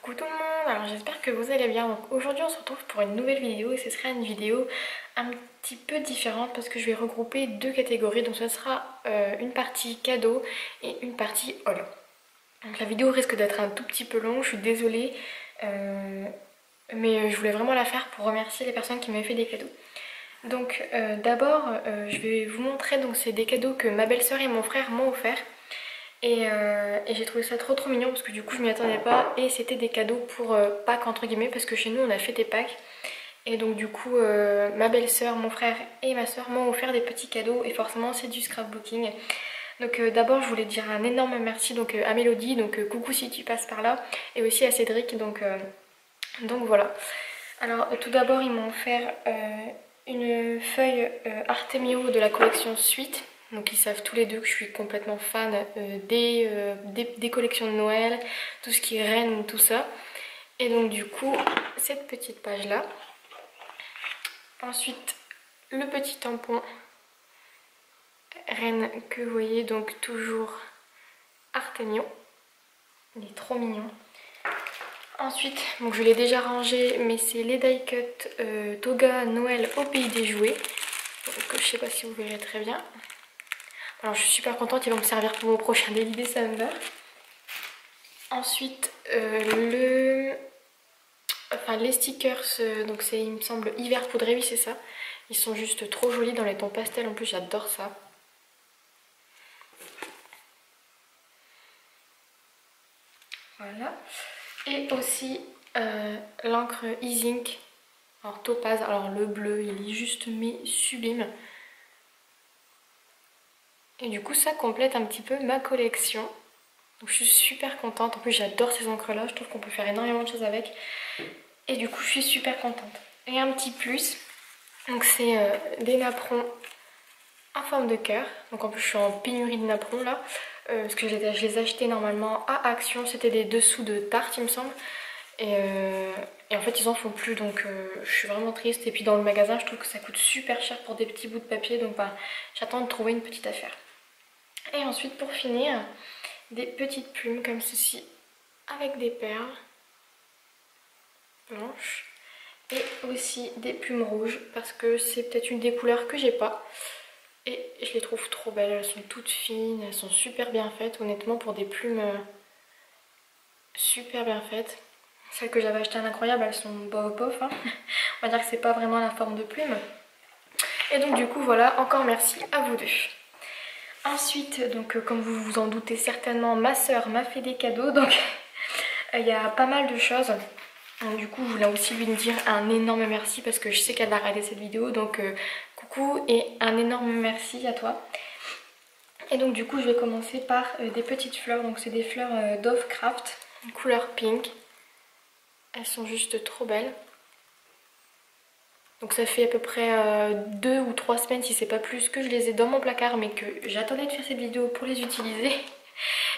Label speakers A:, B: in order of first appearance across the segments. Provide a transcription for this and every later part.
A: Coucou tout le monde, alors j'espère que vous allez bien. Donc aujourd'hui on se retrouve pour une nouvelle vidéo et ce sera une vidéo un petit peu différente parce que je vais regrouper deux catégories. Donc ce sera une partie cadeau et une partie haul. Donc la vidéo risque d'être un tout petit peu longue, je suis désolée, mais je voulais vraiment la faire pour remercier les personnes qui m'avaient fait des cadeaux. Donc d'abord je vais vous montrer, donc c'est des cadeaux que ma belle-sœur et mon frère m'ont offert. Et j'ai trouvé ça trop mignon parce que du coup je m'y attendais pas et c'était des cadeaux pour Pâques entre guillemets parce que chez nous on a fêté Pâques et donc du coup ma belle-sœur, mon frère et ma soeur m'ont offert des petits cadeaux et forcément c'est du scrapbooking. Donc d'abord je voulais dire un énorme merci donc à Mélodie, donc coucou si tu passes par là, et aussi à Cédric, donc voilà. Alors tout d'abord ils m'ont offert une feuille Artemio de la collection Suite. Donc ils savent tous les deux que je suis complètement fan des collections de Noël, tout ce qui est reine, tout ça. Et donc du coup, cette petite page là. Ensuite, le petit tampon reine que vous voyez, donc toujours Artemio. Il est trop mignon. Ensuite, donc je l'ai déjà rangé, mais c'est les die cut Toga Noël au pays des jouets. Donc je sais pas si vous verrez très bien. Alors je suis super contente, ils vont me servir pour mon prochain Daily December. Ensuite les stickers, donc c'est il me semble hiver poudré, oui c'est ça. Ils sont juste trop jolis dans les tons pastels, en plus j'adore ça. Voilà. Et aussi l'encre E-Zinc, alors topaz, alors le bleu il est juste mais sublime. Et du coup ça complète un petit peu ma collection. Donc je suis super contente, en plus j'adore ces encres là, je trouve qu'on peut faire énormément de choses avec. Et du coup je suis super contente. Et un petit plus, donc c'est des napperons en forme de cœur. Donc en plus je suis en pénurie de napperons là, parce que je les ai achetés normalement à Action, c'était des dessous de Tarte il me semble. Et en fait ils en font plus, donc je suis vraiment triste. Et puis dans le magasin je trouve que ça coûte super cher pour des petits bouts de papier, donc j'attends de trouver une petite affaire. Et ensuite pour finir, des petites plumes comme ceci avec des perles blanches et aussi des plumes rouges parce que c'est peut-être une des couleurs que j'ai pas et je les trouve trop belles. Elles sont toutes fines, elles sont super bien faites honnêtement pour des plumes super bien faites. Celles que j'avais achetées à l'Incroyable, elles sont bof hein. On va dire que c'est pas vraiment la forme de plume. Et donc du coup voilà, encore merci à vous deux. Ensuite, donc comme vous vous en doutez certainement, ma soeur m'a fait des cadeaux, donc il y a pas mal de choses. Donc, du coup, je voulais aussi lui dire un énorme merci parce que je sais qu'elle va regarder cette vidéo, donc coucou et un énorme merci à toi. Et donc du coup, je vais commencer par des petites fleurs, donc c'est des fleurs Dove Craft, couleur pink. Elles sont juste trop belles. Donc ça fait à peu près 2 ou 3 semaines, si c'est pas plus, que je les ai dans mon placard, mais que j'attendais de faire cette vidéo pour les utiliser.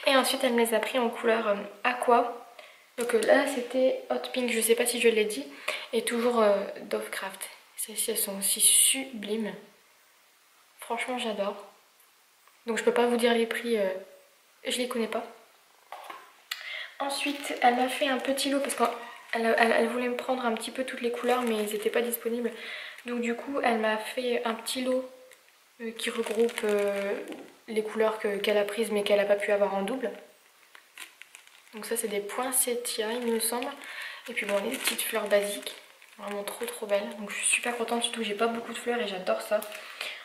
A: Et ensuite elle me les a pris en couleur aqua. Donc là c'était hot pink, je sais pas si je l'ai dit. Et toujours Dove Craft. Celles-ci elles sont aussi sublimes. Franchement j'adore. Donc je peux pas vous dire les prix, je les connais pas. Ensuite elle m'a fait un petit lot parce qu'elle voulait me prendre un petit peu toutes les couleurs mais ils n'étaient pas disponibles. Donc du coup elle m'a fait un petit lot qui regroupe les couleurs qu'elle a prises mais qu'elle n'a pas pu avoir en double. Donc ça c'est des poinsettias il me semble. Et puis bon, les petites fleurs basiques, vraiment trop belles. Donc je suis super contente, surtout que j'ai pas beaucoup de fleurs et j'adore ça.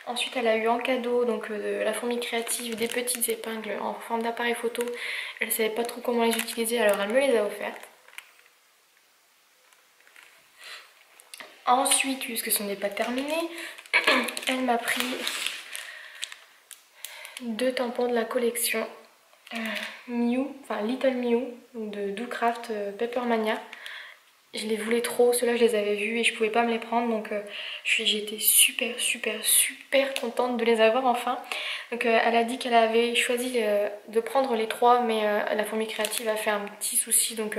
A: Ensuite elle a eu en cadeau donc de la fourmi créative des petites épingles en forme d'appareil photo. Elle savait pas trop comment les utiliser, alors elle me les a offertes. Ensuite, puisque ce n'est pas terminé, elle m'a pris 2 tampons de la collection Mew, enfin Little Mew de Doocraft Peppermania. Je les voulais trop, ceux-là je les avais vus et je pouvais pas me les prendre, donc j'étais super contente de les avoir enfin. Donc elle a dit qu'elle avait choisi de prendre les 3, mais la fourmi créative a fait un petit souci, donc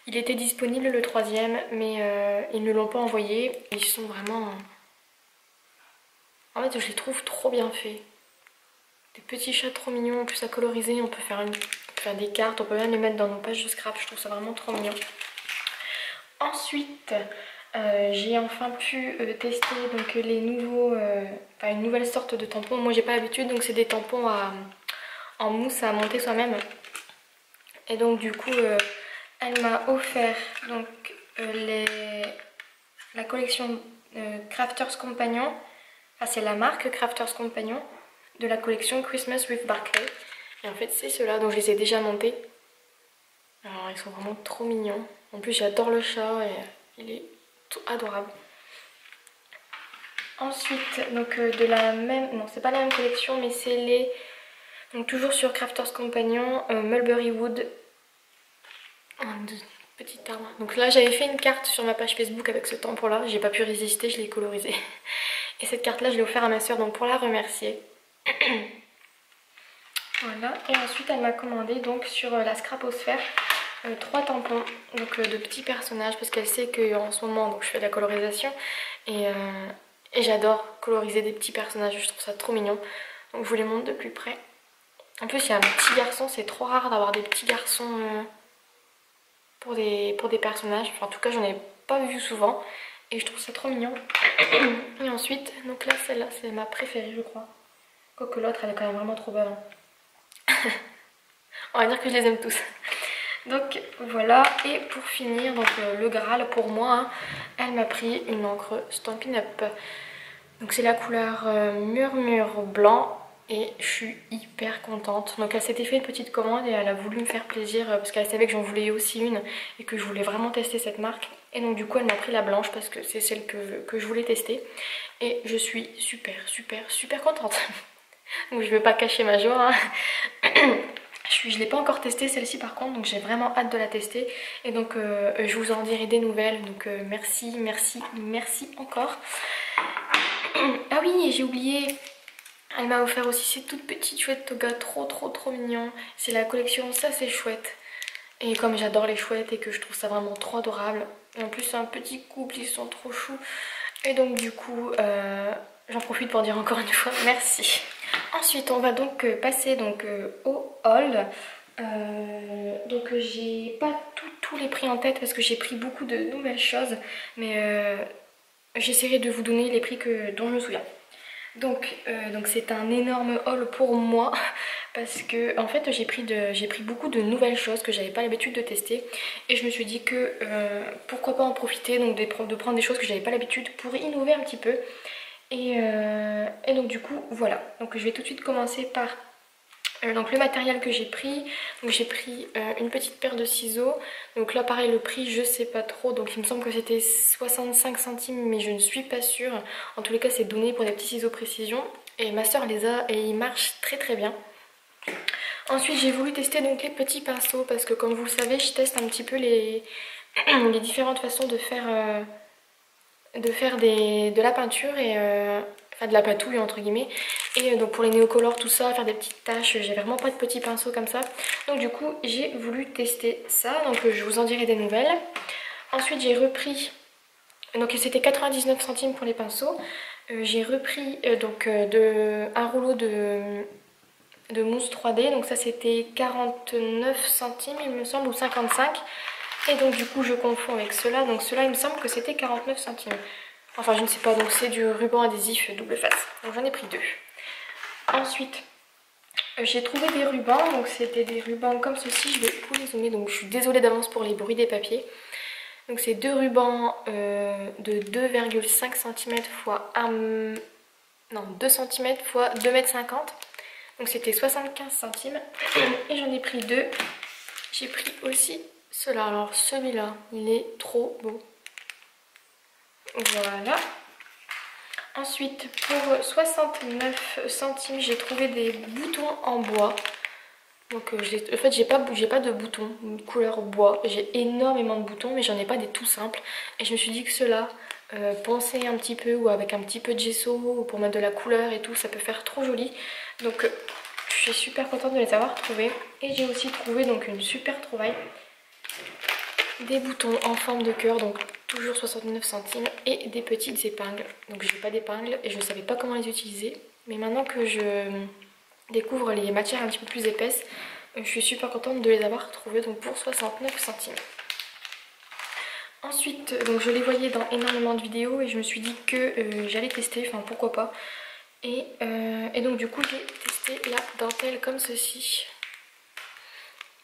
A: il était disponible le 3e, mais ils ne l'ont pas envoyé. Ils sont vraiment... En fait je les trouve trop bien faits. Des petits chats trop mignons, en plus à coloriser, on peut faire des cartes, on peut même les mettre dans nos pages de scrap, je trouve ça vraiment trop mignon. Ensuite, j'ai enfin pu tester donc les nouveaux, une nouvelle sorte de tampons. Moi j'ai pas l'habitude, donc c'est des tampons en mousse à monter soi-même. Et donc du coup, elle m'a offert donc la collection Crafters Companion. Enfin c'est la marque Crafters Companion de la collection Christmas with Barclay. Et en fait c'est ceux-là, donc je les ai déjà montés. Alors ils sont vraiment trop mignons. En plus j'adore le chat et il est tout adorable. Ensuite, donc de la même... Non, c'est pas la même collection, mais c'est les... Donc toujours sur Crafters Companion, Mulberry Wood. Un petit arbre. Donc là j'avais fait une carte sur ma page Facebook avec ce tampon là. J'ai pas pu résister, je l'ai colorisé. Et cette carte là je l'ai offert à ma soeur donc pour la remercier. Voilà. Et ensuite elle m'a commandé donc sur la scraposphère 3 tampons donc de petits personnages parce qu'elle sait qu'en ce moment donc, je fais de la colorisation et j'adore coloriser des petits personnages, je trouve ça trop mignon. Donc je vous les montre de plus près. En plus il y a un petit garçon, c'est trop rare d'avoir des petits garçons pour des personnages. Enfin en tout cas j'en ai pas vu souvent et je trouve ça trop mignon. Et ensuite, donc là celle-là c'est ma préférée je crois. Quoique l'autre elle est quand même vraiment trop belle. Hein. On va dire que je les aime tous. Donc voilà, et pour finir, donc le Graal pour moi, hein, elle m'a pris une encre Stampin' Up. Donc c'est la couleur Murmure blanc et je suis hyper contente. Donc elle s'était fait une petite commande et elle a voulu me faire plaisir parce qu'elle savait que j'en voulais aussi une et que je voulais vraiment tester cette marque. Et donc du coup elle m'a pris la blanche parce que c'est celle que je voulais tester. Et je suis super contente. Donc je vais pas cacher ma joie. Hein. Je l'ai pas encore testée celle-ci par contre, donc j'ai vraiment hâte de la tester. Et donc je vous en dirai des nouvelles. Donc merci encore. Ah oui, j'ai oublié. Elle m'a offert aussi ces toutes petites chouettes toga trop mignon. C'est la collection Ça c'est chouette. Et comme j'adore les chouettes et que je trouve ça vraiment trop adorable. Et en plus c'est un petit couple, ils sont trop choux. Et donc du coup j'en profite pour dire encore une fois merci. Ensuite on va donc passer donc, au haul. Donc j'ai pas tous les prix en tête parce que j'ai pris beaucoup de nouvelles choses. Mais j'essaierai de vous donner les prix dont je me souviens. Donc c'est un énorme haul pour moi parce que en fait j'ai pris beaucoup de nouvelles choses que j'avais pas l'habitude de tester et je me suis dit que pourquoi pas en profiter, donc de prendre des choses que j'avais pas l'habitude pour innover un petit peu et donc du coup voilà, donc je vais tout de suite commencer par donc le matériel que j'ai pris. Donc j'ai pris une petite paire de ciseaux. Donc là pareil le prix je sais pas trop. Donc il me semble que c'était 65 centimes mais je ne suis pas sûre. En tous les cas c'est donné pour des petits ciseaux précision. Et ma soeur les a et ils marchent très bien. Ensuite j'ai voulu tester donc les petits pinceaux parce que comme vous le savez je teste un petit peu les différentes façons de faire de la peinture et enfin de la patouille entre guillemets. Et donc pour les néocolores tout ça, faire des petites taches, j'ai vraiment pas de petits pinceaux comme ça. Donc du coup j'ai voulu tester ça, donc je vous en dirai des nouvelles. Ensuite j'ai repris, donc c'était 99 centimes pour les pinceaux. J'ai repris un rouleau de mousse 3D, donc ça c'était 49 centimes il me semble ou 55. Et donc du coup je confonds avec cela, donc cela il me semble que c'était 49 centimes. Enfin je ne sais pas, donc c'est du ruban adhésif double face. Donc j'en ai pris 2. Ensuite j'ai trouvé des rubans, donc c'était des rubans comme ceci, je vais vous les zoomer, donc je suis désolée d'avance pour les bruits des papiers. Donc c'est 2 rubans de 2,5 cm fois 2 cm fois 2,50 m. Donc c'était 75 centimes. Et j'en ai pris 2. J'ai pris aussi cela. Alors celui-là, il est trop beau. Voilà. Ensuite, pour 69 centimes, j'ai trouvé des boutons en bois. Donc en fait, j'ai pas de boutons couleur bois. J'ai énormément de boutons, mais j'en ai pas des tout simples. Et je me suis dit que ceux-là, poncer un petit peu ou avec un petit peu de gesso ou pour mettre de la couleur et tout, ça peut faire trop joli. Donc je suis super contente de les avoir trouvés. Et j'ai aussi trouvé donc une super trouvaille. Des boutons en forme de cœur, donc toujours 69 centimes, et des petites épingles. Donc j'ai pas d'épingles et je ne savais pas comment les utiliser. Mais maintenant que je découvre les matières un petit peu plus épaisses, Je suis super contente de les avoir trouvés donc pour 69 centimes. Ensuite, donc je les voyais dans énormément de vidéos et je me suis dit que j'allais tester, enfin pourquoi pas. Et donc du coup j'ai testé la dentelle comme ceci.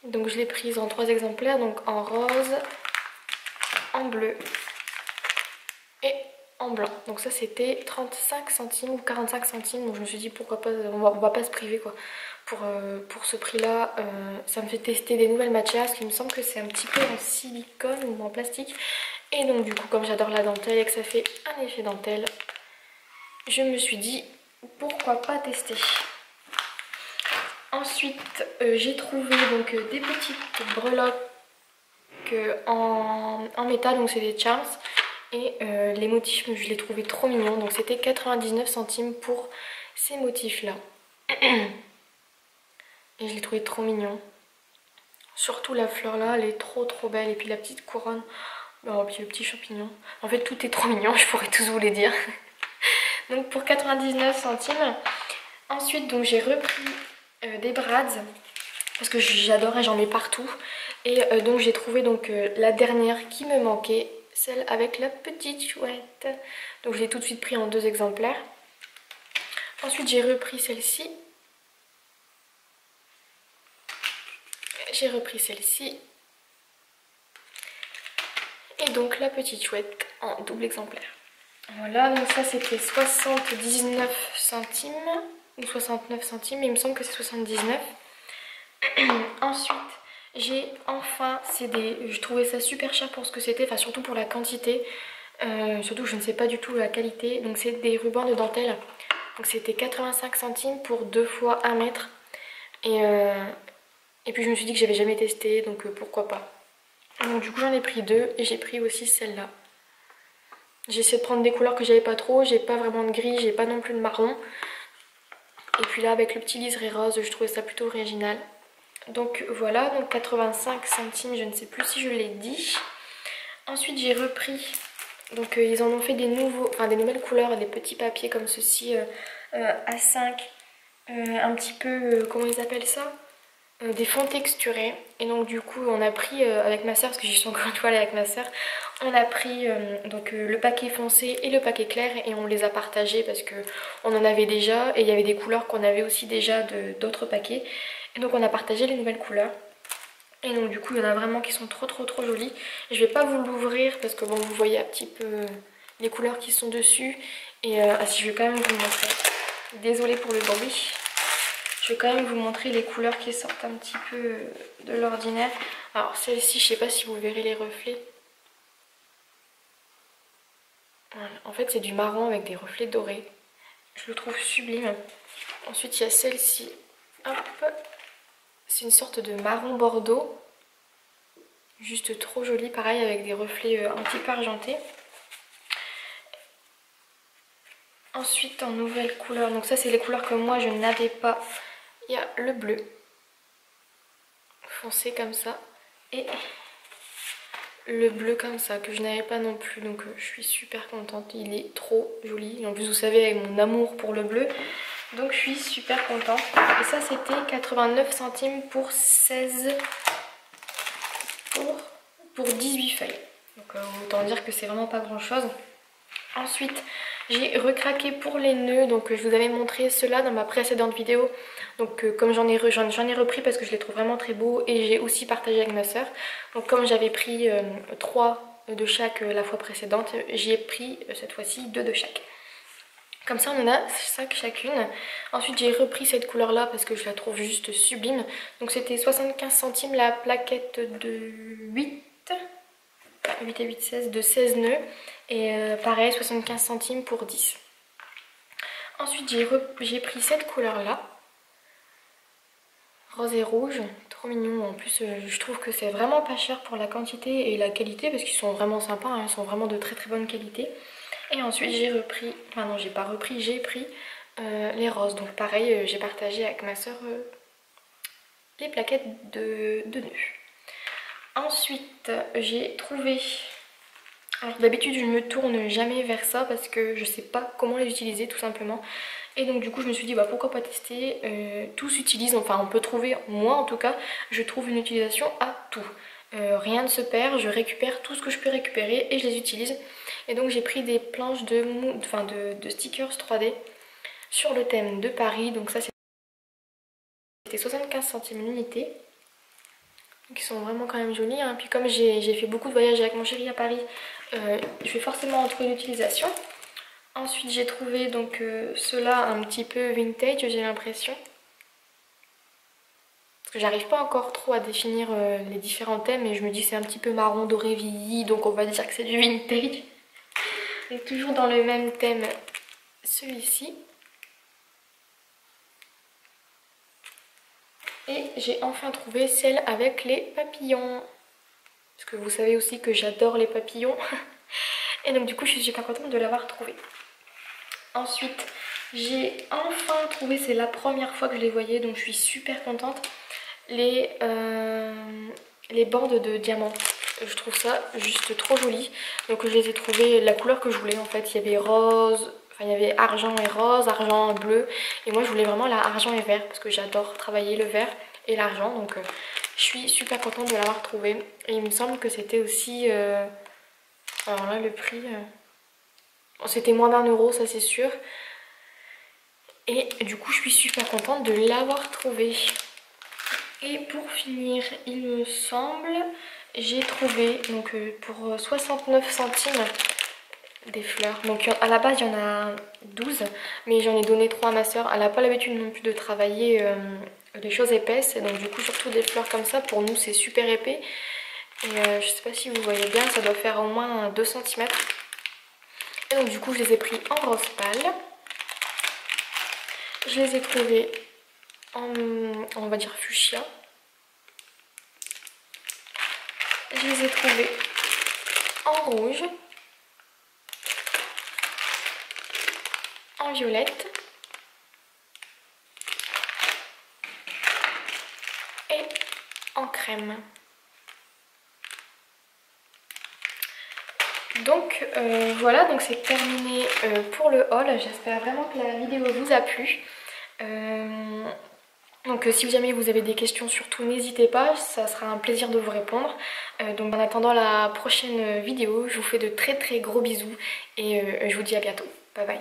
A: Donc je l'ai prise en 3 exemplaires, donc en rose, en bleu et en blanc. Donc ça c'était 35 centimes ou 45 centimes, donc je me suis dit pourquoi pas, on va pas se priver quoi. Pour ce prix là, ça me fait tester des nouvelles matières, parce qu'il me semble que c'est un petit peu en silicone ou en plastique. Et donc du coup comme j'adore la dentelle et que ça fait un effet dentelle, je me suis dit pourquoi pas tester. Ensuite j'ai trouvé donc des petites breloques en métal, donc c'est des charms. Et les motifs, je les trouvais trop mignons, donc c'était 99 centimes pour ces motifs là. Et je les trouvais trop mignons. Surtout la fleur là, elle est trop belle. Et puis la petite couronne, oh, puis le petit champignon. En fait tout est trop mignon, je pourrais tous vous les dire. Donc pour 99 centimes. Ensuite donc j'ai repris des brads. Parce que j'adorais, j'en ai partout. Et donc j'ai trouvé donc la dernière qui me manquait. Celle avec la petite chouette. Donc je l'ai tout de suite pris en 2 exemplaires. Ensuite j'ai repris celle-ci. J'ai repris celle-ci. Et donc la petite chouette en double exemplaire. Voilà, donc ça c'était 79 centimes. Ou 69 centimes, mais il me semble que c'est 79. Ensuite, j'ai enfin, je trouvais ça super cher pour ce que c'était, enfin surtout pour la quantité. Surtout je ne sais pas du tout la qualité. Donc c'est des rubans de dentelle. Donc c'était 85 centimes pour 2 fois 1 mètre. Et puis je me suis dit que j'avais jamais testé, donc pourquoi pas. Donc du coup j'en ai pris 2 et j'ai pris aussi celle-là. J'ai essayé de prendre des couleurs que j'avais pas trop, j'ai pas vraiment de gris, j'ai pas non plus de marron. Et puis là avec le petit liseré rose, je trouvais ça plutôt original. Donc voilà, donc 85 centimes, je ne sais plus si je l'ai dit. Ensuite j'ai repris, donc ils en ont fait des nouvelles couleurs, des petits papiers comme ceci, A5, un petit peu, comment ils appellent ça, des fonds texturés. Et donc du coup on a pris avec ma soeur, parce que j'y suis encore une fois allée avec ma soeur, on a pris le paquet foncé et le paquet clair et on les a partagés parce que on en avait déjà et il y avait des couleurs qu'on avait aussi déjà d'autres paquets. Et donc on a partagé les nouvelles couleurs. Et donc du coup il y en a vraiment qui sont trop jolies. Je vais pas vous l'ouvrir parce que bon vous voyez un petit peu les couleurs qui sont dessus. Et si je vais quand même vous montrer. Désolée pour le bruit. Je vais quand même vous montrer les couleurs qui sortent un petit peu de l'ordinaire. Alors celle-ci, je sais pas si vous verrez les reflets. Voilà. En fait c'est du marron avec des reflets dorés. Je le trouve sublime. Ensuite il y a celle-ci. Hop. C'est une sorte de marron bordeaux. Juste trop jolie, pareil avec des reflets un petit peu argentés. Ensuite en nouvelle couleur, donc ça c'est les couleurs que moi je n'avais pas. Il y a le bleu foncé comme ça et le bleu comme ça que je n'avais pas non plus, donc je suis super contente, il est trop joli. En plus vous savez avec mon amour pour le bleu, donc je suis super contente. Et ça c'était 89 centimes pour 16, pour 18 feuilles. Donc autant dire que c'est vraiment pas grand chose. Ensuite j'ai recraqué pour les nœuds, donc je vous avais montré cela dans ma précédente vidéo. Donc comme j'en ai repris parce que je les trouve vraiment très beaux et j'ai aussi partagé avec ma soeur. Donc comme j'avais pris 3 de chaque la fois précédente, j'ai pris cette fois-ci 2 de chaque. Comme ça on en a 5 chacune. Ensuite j'ai repris cette couleur là parce que je la trouve juste sublime. Donc c'était 75 centimes la plaquette de 8 et 8, 16, de 16 nœuds. Et pareil 75 centimes pour 10. Ensuite j'ai pris cette couleur là. Rose et rouge, trop mignon. En plus je trouve que c'est vraiment pas cher pour la quantité et la qualité parce qu'ils sont vraiment sympas, hein. Ils sont vraiment de très bonne qualité. Et ensuite j'ai repris, enfin non j'ai pas repris, j'ai pris les roses. Donc pareil j'ai partagé avec ma soeur les plaquettes de nœuds. Ensuite j'ai trouvé, alors d'habitude je ne me tourne jamais vers ça parce que je sais pas comment les utiliser tout simplement. Et donc du coup je me suis dit bah pourquoi pas tester, tout s'utilise, enfin on peut trouver, moi en tout cas, je trouve une utilisation à tout. Rien ne se perd, je récupère tout ce que je peux récupérer et je les utilise. Et donc j'ai pris des planches de stickers 3D sur le thème de Paris, donc ça c'était 75 centimes l'unité. Qui sont vraiment quand même jolis, hein. Puis comme j'ai fait beaucoup de voyages avec mon chéri à Paris, je vais forcément en trouver une utilisation. Ensuite j'ai trouvé donc ceux-là un petit peu vintage, j'ai l'impression. Parce que j'arrive pas encore trop à définir les différents thèmes et je me dis c'est un petit peu marron doré vieilli, donc on va dire que c'est du vintage. Et toujours dans le même thème, celui-ci. Et j'ai enfin trouvé celle avec les papillons. Parce que vous savez aussi que j'adore les papillons. Et donc du coup je suis super contente de l'avoir trouvé. Ensuite j'ai enfin trouvé, c'est la première fois que je les voyais, donc je suis super contente, les bandes de diamants. Je trouve ça juste trop joli. Donc je les ai trouvées la couleur que je voulais en fait. Il y avait rose, enfin il y avait argent et rose, argent et bleu. Et moi je voulais vraiment la argent et vert parce que j'adore travailler le vert et l'argent. Donc je suis super contente de l'avoir trouvé. Et il me semble que c'était aussi... alors là le prix... c'était moins d'1 € ça c'est sûr. Et du coup je suis super contente de l'avoir trouvé. Et pour finir, il me semble, j'ai trouvé donc pour 69 centimes des fleurs. Donc à la base il y en a 12, mais j'en ai donné 3 à ma soeur. Elle n'a pas l'habitude non plus de travailler des choses épaisses. Et donc du coup surtout des fleurs comme ça, pour nous c'est super épais. Et je sais pas si vous voyez bien, ça doit faire au moins 2 cm. Et donc du coup je les ai pris en rose pâle. Je les ai trouvés en, on va dire fuchsia. Je les ai trouvés en rouge, en violette et en crème. Donc voilà, donc c'est terminé pour le haul. J'espère vraiment que la vidéo vous a plu. Donc si jamais vous avez des questions, surtout n'hésitez pas, ça sera un plaisir de vous répondre. Donc en attendant la prochaine vidéo, je vous fais de très très gros bisous et je vous dis à bientôt. Bye bye.